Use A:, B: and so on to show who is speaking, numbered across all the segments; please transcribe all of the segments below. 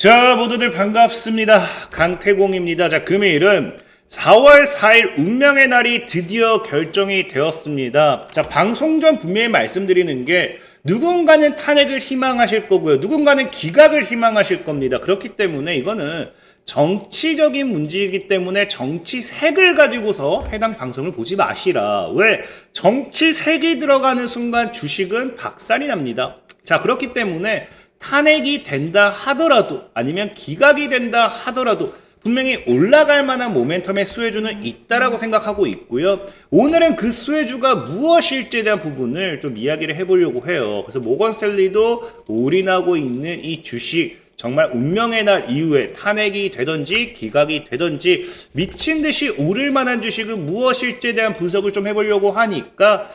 A: 자, 모두들 반갑습니다. 강태공입니다. 자, 금요일은 4월 4일 운명의 날이 드디어 결정이 되었습니다. 자, 방송 전 분명히 말씀드리는 게 누군가는 탄핵을 희망하실 거고요. 누군가는 기각을 희망하실 겁니다. 그렇기 때문에 이거는 정치적인 문제이기 때문에 정치색을 가지고서 해당 방송을 보지 마시라. 왜? 정치색이 들어가는 순간 주식은 박살이 납니다. 자, 그렇기 때문에 탄핵이 된다 하더라도 아니면 기각이 된다 하더라도 분명히 올라갈 만한 모멘텀의 수혜주는 있다라고 생각하고 있고요. 오늘은 그 수혜주가 무엇일지에 대한 부분을 좀 이야기를 해보려고 해요. 그래서 모건스탠리도 올인하고 있는 이 주식 정말 운명의 날 이후에 탄핵이 되든지 기각이 되든지 미친 듯이 오를 만한 주식은 무엇일지에 대한 분석을 좀 해보려고 하니까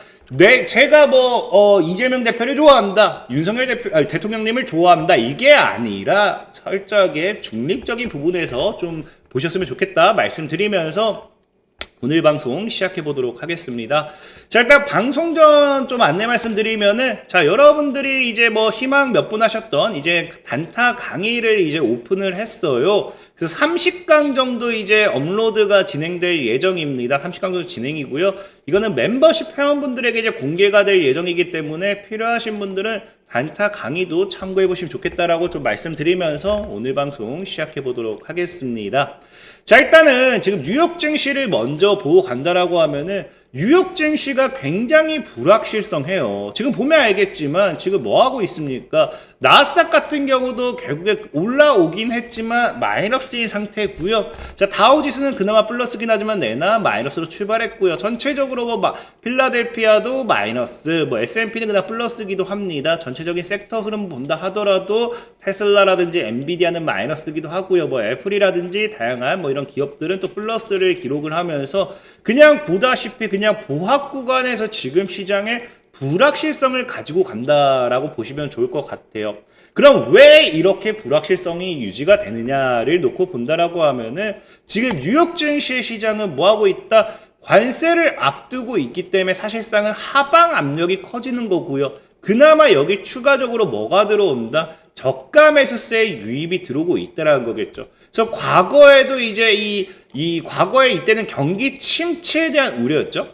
A: 제가 이재명 대표를 좋아한다, 윤석열 대통령님을 좋아한다, 이게 아니라 철저하게 중립적인 부분에서 좀 보셨으면 좋겠다 말씀드리면서 오늘 방송 시작해 보도록 하겠습니다. 자, 일단 방송 전 좀 안내 말씀드리면은, 자, 여러분들이 이제 희망 몇 분 하셨던 이제 단타 강의를 이제 오픈을 했어요. 그래서 30강 정도 이제 업로드가 진행될 예정입니다. 30강 정도 진행이고요. 이거는 멤버십 회원분들에게 이제 공개가 될 예정이기 때문에 필요하신 분들은 단타 강의도 참고해 보시면 좋겠다라고 좀 말씀드리면서 오늘 방송 시작해 보도록 하겠습니다. 자, 일단은 지금 뉴욕 증시를 먼저 보고 간다라고 하면은 뉴욕 증시가 굉장히 불확실성해요. 지금 보면 알겠지만 지금 뭐 하고 있습니까? 나스닥 같은 경우도 결국에 올라오긴 했지만 마이너스인 상태고요. 자, 다우지수는 그나마 플러스긴 하지만 내나 마이너스로 출발했고요. 전체적으로 필라델피아도 마이너스, S&P는 그나마 플러스기도 합니다. 전체적인 섹터 흐름 본다 하더라도 테슬라라든지 엔비디아는 마이너스기도 하고요. 애플이라든지 다양한 이런 기업들은 또 플러스를 기록을 하면서 그냥 보다시피 그냥 보합 구간에서 지금 시장에 불확실성을 가지고 간다라고 보시면 좋을 것 같아요. 그럼 왜 이렇게 불확실성이 유지가 되느냐를 놓고 본다라고 하면은 지금 뉴욕 증시 시장은 뭐 하고 있다? 관세를 앞두고 있기 때문에 사실상은 하방 압력이 커지는 거고요. 그나마 여기 추가적으로 뭐가 들어온다? 저가 매수세의 유입이 들어오고 있다라는 거겠죠. 그래서 과거에도 이제 이 과거에 이때는 경기 침체에 대한 우려였죠.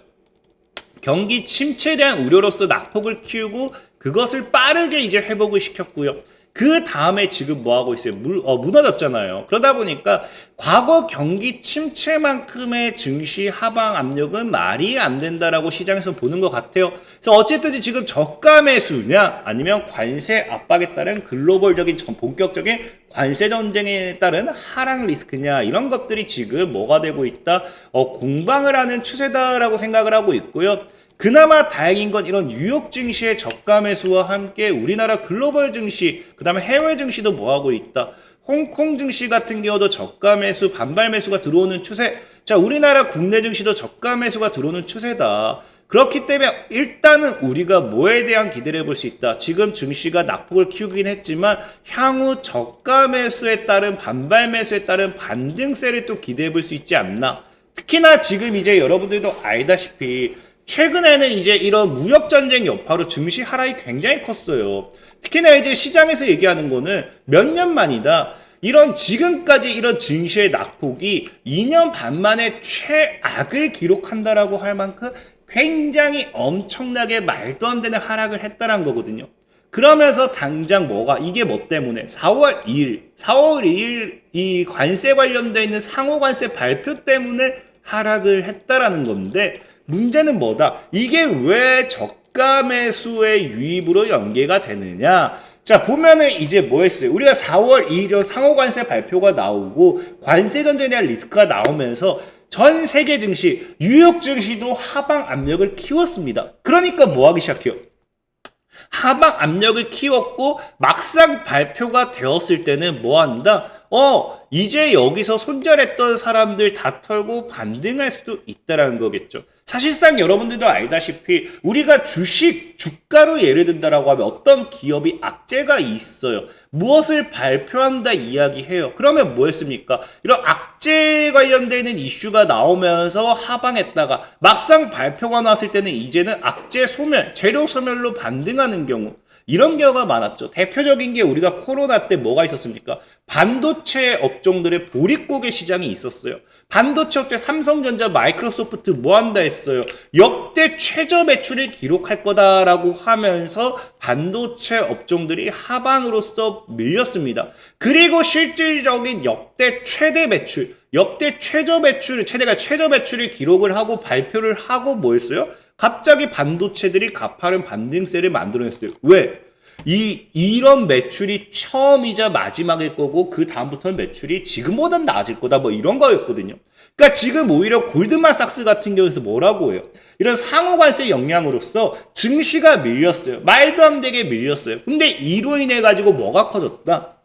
A: 경기 침체에 대한 우려로서 낙폭을 키우고 그것을 빠르게 이제 회복을 시켰고요. 그 다음에 지금 뭐 하고 있어요? 무너졌잖아요. 그러다 보니까 과거 경기 침체만큼의 증시 하방 압력은 말이 안 된다라고 시장에서 보는 것 같아요. 그래서 어쨌든 지금 저가 매수냐 아니면 관세 압박에 따른 글로벌적인 본격적인 관세 전쟁에 따른 하락 리스크냐 이런 것들이 지금 뭐가 되고 있다? 공방을 하는 추세다라고 생각을 하고 있고요. 그나마 다행인 건 이런 뉴욕 증시의 저가 매수와 함께 우리나라 글로벌 증시, 그 다음에 해외 증시도 뭐하고 있다? 홍콩 증시 같은 경우도 저가 매수, 반발 매수가 들어오는 추세. 자, 우리나라 국내 증시도 저가 매수가 들어오는 추세다. 그렇기 때문에 일단은 우리가 뭐에 대한 기대를 해볼 수 있다. 지금 증시가 낙폭을 키우긴 했지만 향후 저가 매수에 따른 반발 매수에 따른 반등세를 또 기대해 볼 수 있지 않나. 특히나 지금 이제 여러분들도 알다시피 최근에는 이제 이런 무역전쟁 여파로 증시 하락이 굉장히 컸어요. 특히나 이제 시장에서 얘기하는 거는 몇 년 만이다. 이런 지금까지 이런 증시의 낙폭이 2년 반 만에 최악을 기록한다라고 할 만큼 굉장히 엄청나게 말도 안 되는 하락을 했다는 거거든요. 그러면서 당장 이게 뭐 때문에 4월 2일 이 관세 관련돼 있는 상호 관세 발표 때문에 하락을 했다라는 건데 문제는 뭐다? 이게 왜 저가 매수의 유입으로 연계가 되느냐? 자, 보면은 이제 뭐 했어요? 우리가 4월 2일 상호 관세 발표가 나오고 관세 전쟁에 대한 리스크가 나오면서 전 세계 증시, 뉴욕 증시도 하방 압력을 키웠습니다. 그러니까 뭐 하기 시작해요? 하방 압력을 키웠고 막상 발표가 되었을 때는 뭐 한다? 이제 여기서 손절했던 사람들 다 털고 반등할 수도 있다라는 거겠죠. 사실상 여러분들도 알다시피 우리가 주가로 예를 든다라고 하면 어떤 기업이 악재가 있어요. 무엇을 발표한다 이야기해요. 그러면 뭐 했습니까? 이런 악재 관련되는 이슈가 나오면서 하방했다가 막상 발표가 나왔을 때는 이제는 악재 소멸, 재료 소멸로 반등하는 경우 이런 경우가 많았죠. 대표적인 게 우리가 코로나 때 뭐가 있었습니까? 반도체 업종들의 보릿고개 시장이 있었어요. 반도체 업체 삼성전자, 마이크로소프트 뭐 한다 했어요. 역대 최저 매출을 기록할 거다라고 하면서 반도체 업종들이 하방으로서 밀렸습니다. 그리고 실질적인 역대 최대 매출, 역대 최저 매출, 최대가 최저 매출을 기록을 하고 발표를 하고 뭐 했어요? 갑자기 반도체들이 가파른 반등세를 만들어냈어요. 왜? 이런 매출이 처음이자 마지막일 거고 그 다음부터는 매출이 지금보단 나아질 거다 뭐 이런 거였거든요. 그러니까 지금 오히려 골드만삭스 같은 경우에서 뭐라고 해요? 이런 상호관세 영향으로서 증시가 밀렸어요. 말도 안 되게 밀렸어요. 근데 이로 인해 가지고 뭐가 커졌다?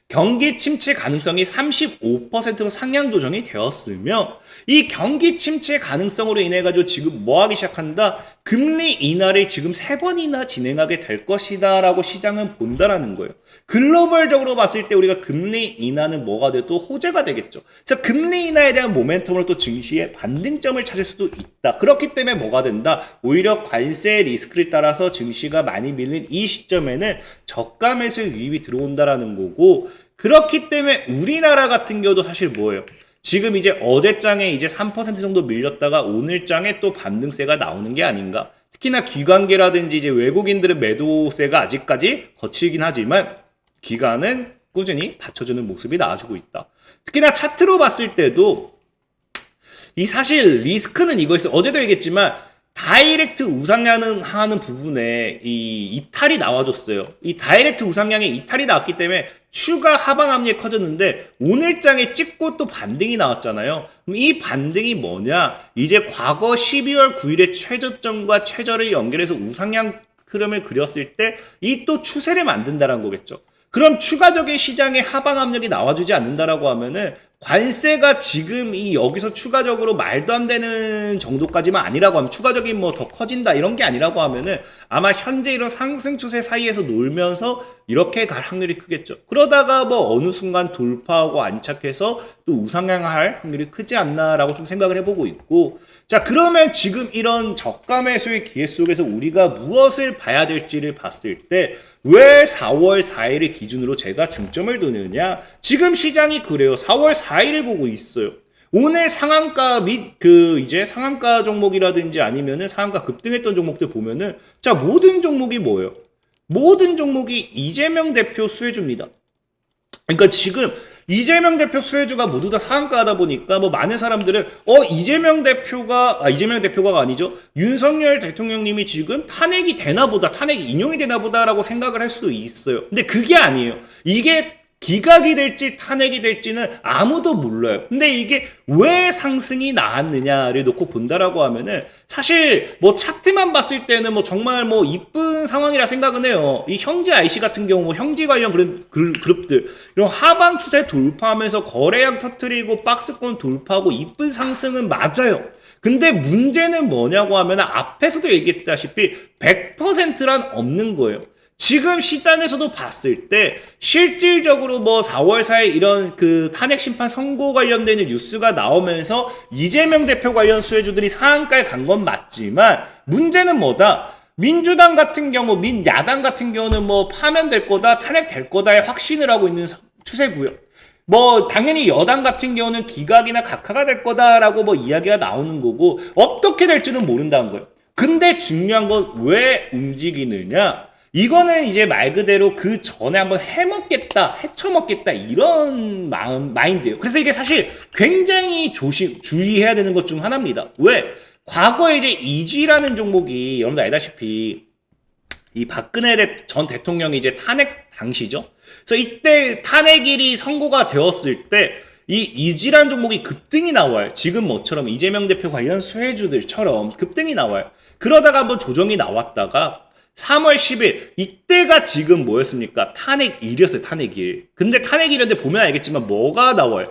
A: 경기 침체 가능성이 35%로 상향 조정이 되었으며 이 경기 침체 가능성으로 인해 가지고 지금 뭐 하기 시작한다? 금리 인하를 지금 3번이나 진행하게 될 것이다 라고 시장은 본다라는 거예요. 글로벌적으로 봤을 때 우리가 금리 인하는 뭐가 돼도 호재가 되겠죠. 자, 금리 인하에 대한 모멘텀으로 또 증시의 반등점을 찾을 수도 있다. 그렇기 때문에 뭐가 된다? 오히려 관세 리스크를 따라서 증시가 많이 밀린 이 시점에는 저가 매수 유입이 들어온다라는 거고, 그렇기 때문에 우리나라 같은 경우도 사실 뭐예요? 지금 이제 어제장에 이제 3% 정도 밀렸다가 오늘장에 또 반등세가 나오는 게 아닌가. 특히나 기관계라든지 이제 외국인들의 매도세가 아직까지 거칠긴 하지만 기관은 꾸준히 받쳐주는 모습이 나와주고 있다. 특히나 차트로 봤을 때도 이 사실 리스크는 이거였어요. 어제도 얘기했지만 다이렉트 우상향하는 부분에 이 이탈이 나와줬어요. 이 다이렉트 우상향에 이탈이 나왔기 때문에 추가 하방 압력이 커졌는데 오늘장에 찍고 또 반등이 나왔잖아요. 그럼 이 반등이 뭐냐? 이제 과거 12월 9일의 최저점과 최저를 연결해서 우상향 흐름을 그렸을 때 이 또 추세를 만든다는 거겠죠. 그럼 추가적인 시장에 하방 압력이 나와주지 않는다라고 하면은 관세가 지금 이 여기서 추가적으로 말도 안 되는 정도까지만 아니라고 하면 추가적인 뭐 더 커진다 이런 게 아니라고 하면은 아마 현재 이런 상승 추세 사이에서 놀면서 이렇게 갈 확률이 크겠죠. 그러다가 뭐 어느 순간 돌파하고 안착해서 또 우상향할 확률이 크지 않나라고 좀 생각을 해보고 있고, 자 그러면 지금 이런 저가 매수의 기회 속에서 우리가 무엇을 봐야 될지를 봤을 때 왜 4월 4일을 기준으로 제가 중점을 두느냐? 지금 시장이 그래요. 4월 4일을 보고 있어요. 오늘 상한가 및 이제 상한가 종목이라든지 아니면은 상한가 급등했던 종목들 보면은 자 모든 종목이 뭐예요? 모든 종목이 이재명 대표 수혜주입니다. 그러니까 지금 이재명 대표 수혜주가 모두 다 상한가하다 보니까 뭐 많은 사람들은 이재명 대표가 아니죠. 윤석열 대통령님이 지금 탄핵이 되나 보다, 탄핵이 인용이 되나 보다라고 생각을 할 수도 있어요. 근데 그게 아니에요. 이게 기각이 될지 탄핵이 될지는 아무도 몰라요. 근데 이게 왜 상승이 나왔느냐를 놓고 본다라고 하면은 사실 뭐 차트만 봤을 때는 뭐 정말 뭐 이쁜 상황이라 생각은 해요. 이 형제 IC 같은 경우 형제 관련 그런 그룹들 이런 하방 추세 돌파하면서 거래량 터트리고 박스권 돌파하고 이쁜 상승은 맞아요. 근데 문제는 뭐냐고 하면 앞에서도 얘기했다시피 100%란 없는 거예요. 지금 시장에서도 봤을 때 실질적으로 뭐 4월 4일 이런 탄핵 심판 선고 관련되는 뉴스가 나오면서 이재명 대표 관련 수혜주들이 상한가에 간 건 맞지만 문제는 뭐다? 민주당 같은 경우, 민야당 같은 경우는 뭐 파면될 거다, 탄핵될 거다에 확신을 하고 있는 추세고요. 뭐 당연히 여당 같은 경우는 기각이나 각하가 될 거다라고 뭐 이야기가 나오는 거고 어떻게 될지는 모른다는 거예요. 근데 중요한 건 왜 움직이느냐? 이거는 이제 말 그대로 그 전에 한번 헤쳐먹겠다 이런 마인드예요. 그래서 이게 사실 굉장히 주의해야 되는 것 중 하나입니다. 왜? 과거에 이제 이지라는 종목이 여러분들 알다시피 이 박근혜 전 대통령이 이제 탄핵 당시죠. 그래서 이때 탄핵일이 선고가 되었을 때 이 이지라는 종목이 급등이 나와요. 지금 뭐처럼 이재명 대표 관련 수혜주들처럼 급등이 나와요. 그러다가 한번 조정이 나왔다가 3월 10일 이때가 지금 뭐였습니까? 탄핵일이었어요. 탄핵일. 근데 탄핵일인데 보면 알겠지만 뭐가 나와요?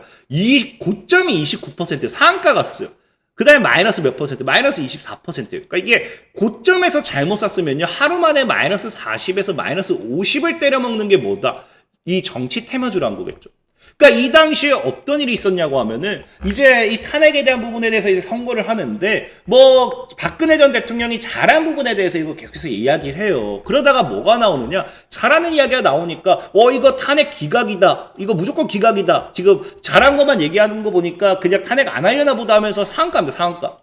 A: 고점이 29% 상한가 갔어요. 그 다음에 마이너스 몇 퍼센트? 마이너스 24%예요. 그러니까 이게 고점에서 잘못 샀으면요 하루 만에 마이너스 40에서 마이너스 50을 때려먹는 게 뭐다? 이 정치 테마주라는 거겠죠. 그러니까 이 당시에 어떤 일이 있었냐고 하면은 이제 이 탄핵에 대한 부분에 대해서 이제 선거를 하는데 뭐 박근혜 전 대통령이 잘한 부분에 대해서 이거 계속해서 이야기를 해요. 그러다가 뭐가 나오느냐? 잘하는 이야기가 나오니까 이거 탄핵 기각이다. 이거 무조건 기각이다. 지금 잘한 것만 얘기하는 거 보니까 그냥 탄핵 안 하려나 보다 하면서 상한가입니다. 상한가.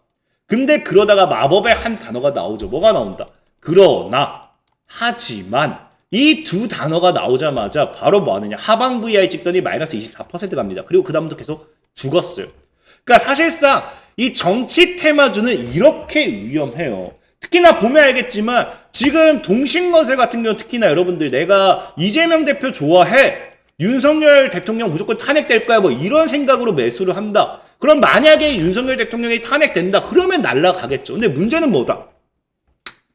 A: 근데 그러다가 마법의 한 단어가 나오죠. 뭐가 나온다? 그러나 하지만 이 두 단어가 나오자마자 바로 뭐 하느냐? 하방 VI 찍더니 마이너스 24% 갑니다. 그리고 그 다음부터 계속 죽었어요. 그러니까 사실상 이 정치 테마주는 이렇게 위험해요. 특히나 보면 알겠지만 지금 동신건설 같은 경우 특히나 여러분들 내가 이재명 대표 좋아해. 윤석열 대통령 무조건 탄핵될 거야. 뭐 이런 생각으로 매수를 한다. 그럼 만약에 윤석열 대통령이 탄핵된다. 그러면 날라가겠죠. 근데 문제는 뭐다?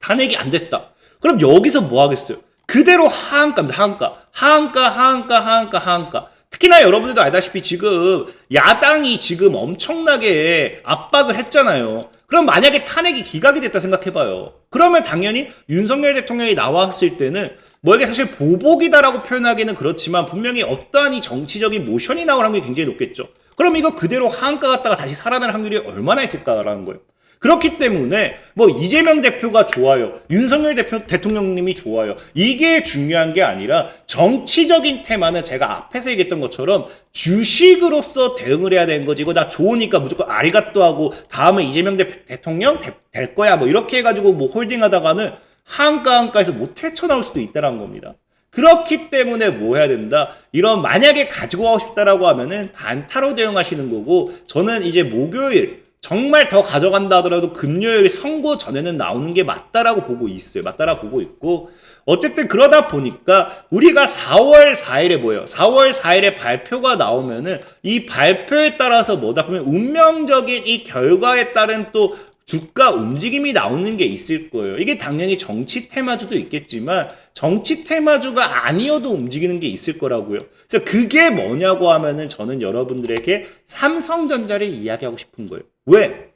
A: 탄핵이 안 됐다. 그럼 여기서 뭐 하겠어요? 그대로 하한가입니다. 하한가. 특히나 여러분들도 알다시피 지금 야당이 지금 엄청나게 압박을 했잖아요. 그럼 만약에 탄핵이 기각이 됐다 생각해봐요. 그러면 당연히 윤석열 대통령이 나왔을 때는 뭐 이게 사실 보복이다라고 표현하기는 그렇지만 분명히 어떠한 이 정치적인 모션이 나올 확률이 굉장히 높겠죠. 그럼 이거 그대로 하한가 갔다가 다시 살아날 확률이 얼마나 있을까라는 거예요. 그렇기 때문에 뭐 이재명 대표가 좋아요. 윤석열 대통령님이 좋아요. 이게 중요한 게 아니라 정치적인 테마는 제가 앞에서 얘기했던 것처럼 주식으로서 대응을 해야 되는 거지. 이거 나 좋으니까 무조건 아리가또 하고 다음에 이재명 대통령 될 거야. 뭐 이렇게 해가지고 뭐 홀딩하다가는 한가에서 못 헤쳐나올 수도 있다는 겁니다. 그렇기 때문에 뭐 해야 된다? 이런 만약에 가지고 가고 싶다라고 하면은 단타로 대응하시는 거고 저는 이제 목요일 정말 더 가져간다 하더라도 금요일 선거 전에는 나오는 게 맞다라고 보고 있어요. 맞다라고 보고 있고 어쨌든 그러다 보니까 우리가 4월 4일에 뭐예요? 4월 4일에 발표가 나오면은 이 발표에 따라서 뭐다 보면 운명적인 이 결과에 따른 또 주가 움직임이 나오는 게 있을 거예요. 이게 당연히 정치 테마주도 있겠지만 정치 테마주가 아니어도 움직이는 게 있을 거라고요. 그래서 그게 뭐냐고 하면은 저는 여러분들에게 삼성전자를 이야기하고 싶은 거예요. 왜?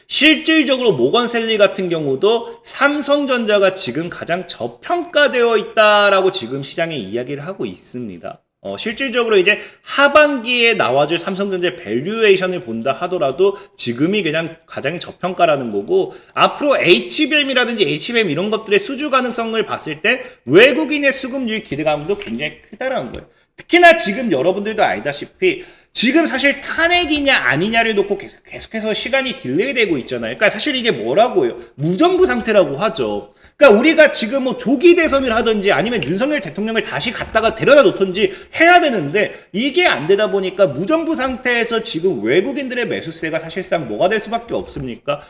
A: 실질적으로 모건셀리 같은 경우도 삼성전자가 지금 가장 저평가되어 있다라고 지금 시장에 이야기를 하고 있습니다. 실질적으로 이제 하반기에 나와줄 삼성전자 밸류에이션을 본다 하더라도 지금이 그냥 가장 저평가라는 거고 앞으로 HBM이라든지 HBM 이런 것들의 수주 가능성을 봤을 때 외국인의 수급률 기대감도 굉장히 크다라는 거예요. 특히나 지금 여러분들도 알다시피 지금 사실 탄핵이냐 아니냐를 놓고 계속해서 시간이 딜레이되고 있잖아요. 그러니까 사실 이게 뭐라고 해요? 무정부 상태라고 하죠. 그러니까 우리가 지금 뭐 조기 대선을 하든지 아니면 윤석열 대통령을 다시 갖다가 데려다 놓든지 해야 되는데 이게 안 되다 보니까 무정부 상태에서 지금 외국인들의 매수세가 사실상 뭐가 될 수밖에 없습니까?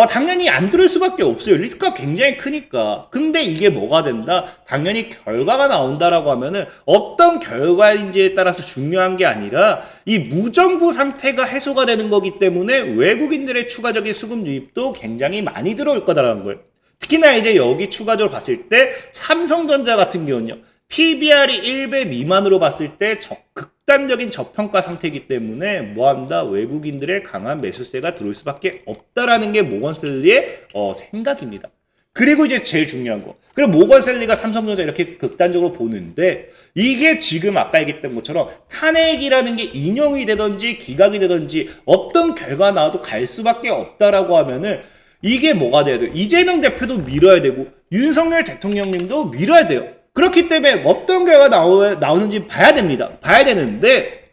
A: 당연히 안 들을 수밖에 없어요. 리스크가 굉장히 크니까. 근데 이게 뭐가 된다? 당연히 결과가 나온다라고 하면은 어떤 결과인지에 따라서 중요한 게 아니라 이 무정부 상태가 해소가 되는 거기 때문에 외국인들의 추가적인 수급 유입도 굉장히 많이 들어올 거다라는 거예요. 특히나 이제 여기 추가적으로 봤을 때 삼성전자 같은 경우는요. PBR이 1배 미만으로 봤을 때 극단적인 저평가 상태이기 때문에 뭐한다? 외국인들의 강한 매수세가 들어올 수밖에 없다라는 게 모건셀리의 생각입니다. 그리고 이제 제일 중요한 거. 그리고 모건셀리가 삼성전자 이렇게 극단적으로 보는데 이게 지금 아까 얘기했던 것처럼 탄핵이라는 게 인용이 되든지 기각이 되든지 어떤 결과 나와도 갈 수밖에 없다라고 하면은 이게 뭐가 돼야 돼요? 이재명 대표도 밀어야 되고 윤석열 대통령님도 밀어야 돼요. 그렇기 때문에 어떤 결과가 나오는지 봐야 됩니다. 봐야 되는데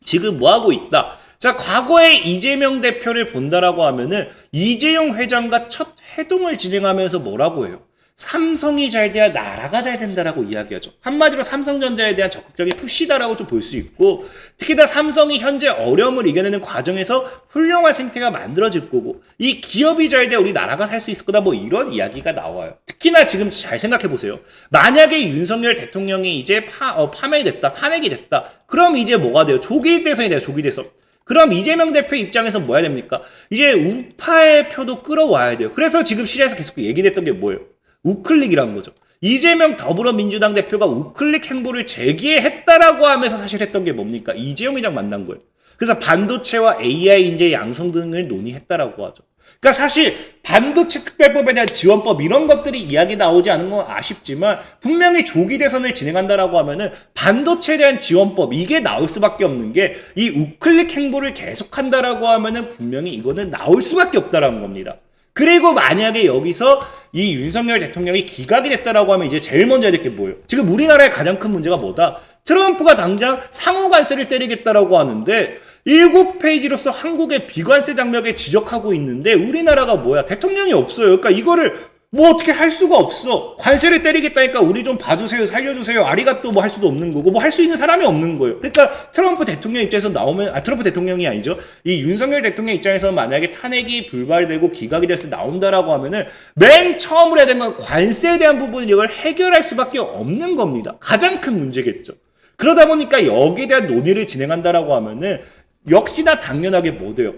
A: 지금 뭐 하고 있다? 자, 과거에 이재명 대표를 본다라고 하면은 이재용 회장과 첫 회동을 진행하면서 뭐라고 해요? 삼성이 잘 돼야 나라가 잘 된다라고 이야기하죠. 한마디로 삼성전자에 대한 적극적인 푸시다라고 좀 볼 수 있고 특히나 삼성이 현재 어려움을 이겨내는 과정에서 훌륭한 생태가 만들어질 거고 이 기업이 잘 돼야 우리 나라가 살 수 있을 거다 뭐 이런 이야기가 나와요. 특히나 지금 잘 생각해 보세요. 만약에 윤석열 대통령이 이제 파면이 됐다, 탄핵이 됐다. 그럼 이제 뭐가 돼요? 조기 대선이 돼요. 조기 대선. 그럼 이재명 대표 입장에서 뭐 해야 됩니까? 이제 우파의 표도 끌어와야 돼요. 그래서 지금 시장에서 계속 얘기했던 게 뭐예요? 우클릭이라는 거죠. 이재명 더불어민주당 대표가 우클릭 행보를 재개했다라고 하면서 사실 했던 게 뭡니까? 이재용 회장 만난 거예요. 그래서 반도체와 AI 인재 양성 등을 논의했다라고 하죠. 그러니까 사실 반도체 특별법에 대한 지원법 이런 것들이 이야기 나오지 않은 건 아쉽지만 분명히 조기 대선을 진행한다라고 하면은 반도체에 대한 지원법 이게 나올 수밖에 없는 게 이 우클릭 행보를 계속한다라고 하면은 분명히 이거는 나올 수밖에 없다라는 겁니다. 그리고 만약에 여기서 이 윤석열 대통령이 기각이 됐다라고 하면 이제 제일 먼저 해야 될 게 뭐예요? 지금 우리나라의 가장 큰 문제가 뭐다? 트럼프가 당장 상호 관세를 때리겠다라고 하는데 7페이지로서 한국의 비관세 장벽에 지적하고 있는데 우리나라가 뭐야? 대통령이 없어요. 그러니까 이거를 뭐 어떻게 할 수가 없어. 관세를 때리겠다니까 우리 좀 봐주세요, 살려주세요, 아리가또 뭐 할 수도 없는 거고 뭐 할 수 있는 사람이 없는 거예요. 그러니까 트럼프 대통령 입장에서 나오면 트럼프 대통령이 아니죠. 이 윤석열 대통령 입장에서 만약에 탄핵이 불발되고 기각이 돼서 나온다라고 하면은 맨 처음으로 해야 되는 건 관세에 대한 부분을 이걸 해결할 수밖에 없는 겁니다. 가장 큰 문제겠죠. 그러다 보니까 여기에 대한 논의를 진행한다라고 하면은 역시나 당연하게 뭐 돼요?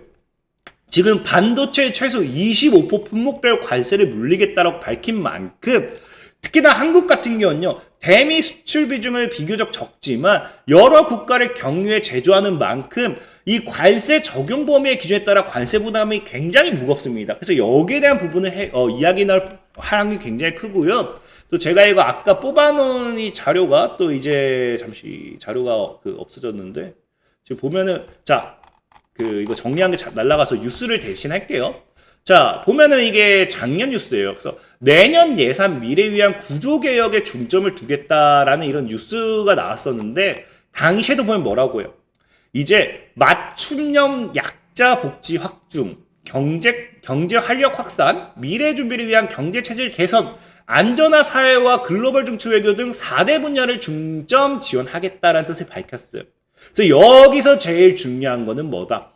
A: 지금 반도체에 최소 25% 품목별 관세를 물리겠다라고 밝힌 만큼 특히나 한국 같은 경우는요. 대미 수출 비중을 비교적 적지만 여러 국가를 경유해 제조하는 만큼 이 관세 적용 범위의 기준에 따라 관세 부담이 굉장히 무겁습니다. 그래서 여기에 대한 부분을 이야기 할 확률이 굉장히 크고요. 또 제가 이거 아까 뽑아놓은 이 자료가 또 이제 잠시 자료가 없어졌는데 지금 보면은 이거 정리한 게 날라가서 뉴스를 대신 할게요. 자, 보면은 이게 작년 뉴스예요. 그래서 내년 예산 미래 위한 구조개혁에 중점을 두겠다라는 이런 뉴스가 나왔었는데 당시에도 보면 뭐라고요? 이제 맞춤형 약자 복지 확충, 경제 활력 확산, 미래 준비를 위한 경제 체질 개선, 안전화 사회와 글로벌 중추 외교 등 4대 분야를 중점 지원하겠다라는 뜻을 밝혔어요. 그래서 여기서 제일 중요한 거는 뭐다?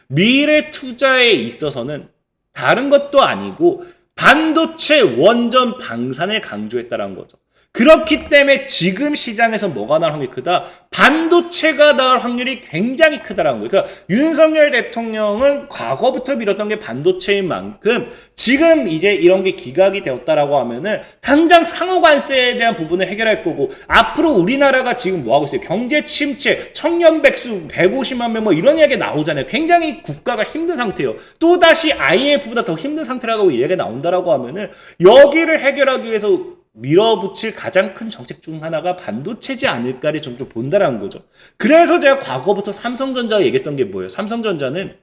A: 미래 투자에 있어서는 다른 것도 아니고 반도체 원전 방산을 강조했다는 거죠. 그렇기 때문에 지금 시장에서 뭐가 나올 확률이 크다? 반도체가 나올 확률이 굉장히 크다라는 거예요. 그러니까 윤석열 대통령은 과거부터 밀었던 게 반도체인 만큼 지금 이제 이런 게 기각이 되었다라고 하면은 당장 상호 관세에 대한 부분을 해결할 거고 앞으로 우리나라가 지금 뭐 하고 있어요? 경제 침체, 청년 백수 150만 명 뭐 이런 이야기 나오잖아요. 굉장히 국가가 힘든 상태예요. 또다시 IMF보다 더 힘든 상태라고 이야기가 나온다라고 하면은 여기를 해결하기 위해서 밀어붙일 가장 큰 정책 중 하나가 반도체지 않을까를 좀 본다라는 거죠. 그래서 제가 과거부터 삼성전자 얘기했던 게 뭐예요? 삼성전자는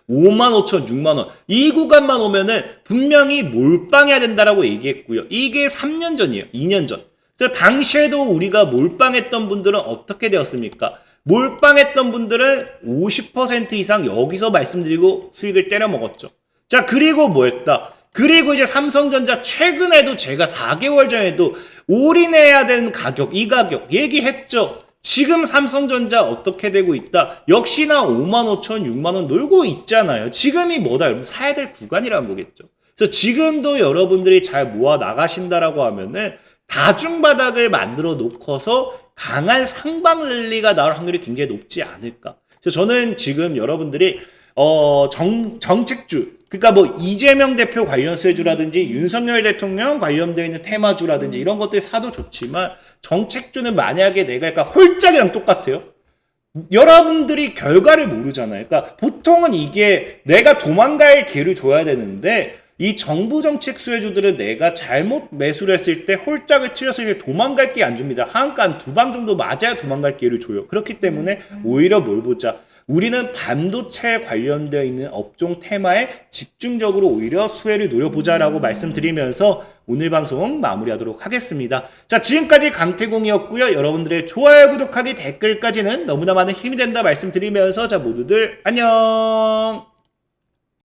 A: 5만 5천, 6만 원 이 구간만 오면은 분명히 몰빵해야 된다라고 얘기했고요. 이게 3년 전이에요. 2년 전. 그래서 당시에도 우리가 몰빵했던 분들은 어떻게 되었습니까? 몰빵했던 분들은 50% 이상 여기서 말씀드리고 수익을 때려 먹었죠. 자, 그리고 뭐였다? 그리고 이제 삼성전자 최근에도 제가 4개월 전에도 올인해야 되는 가격, 이 가격 얘기했죠. 지금 삼성전자 어떻게 되고 있다? 역시나 5만 5천, 6만 원 놀고 있잖아요. 지금이 뭐다? 여러분 사야 될 구간이라는 거겠죠. 그래서 지금도 여러분들이 잘 모아 나가신다라고 하면은 다중바닥을 만들어 놓고서 강한 상방 랠리가 나올 확률이 굉장히 높지 않을까. 그래서 저는 지금 여러분들이 정책주, 그러니까 뭐 이재명 대표 관련 수혜주라든지 윤석열 대통령 관련되어 있는 테마주라든지 이런 것들 사도 좋지만 정책주는 만약에 내가 약간 홀짝이랑 똑같아요. 여러분들이 결과를 모르잖아요. 그러니까 보통은 이게 내가 도망갈 기회를 줘야 되는데 이 정부 정책 수혜주들은 내가 잘못 매수를 했을 때 홀짝을 틀렸을 때 도망갈 기회 안 줍니다. 하한가 한 2방 정도 맞아야 도망갈 기회를 줘요. 그렇기 때문에 오히려 뭘 보자. 우리는 반도체 관련되어 있는 업종 테마에 집중적으로 오히려 수혜를 노려보자라고 말씀드리면서 오늘 방송 마무리하도록 하겠습니다. 자, 지금까지 강태공이었고요. 여러분들의 좋아요, 구독하기, 댓글까지는 너무나 많은 힘이 된다 말씀드리면서 자, 모두들 안녕!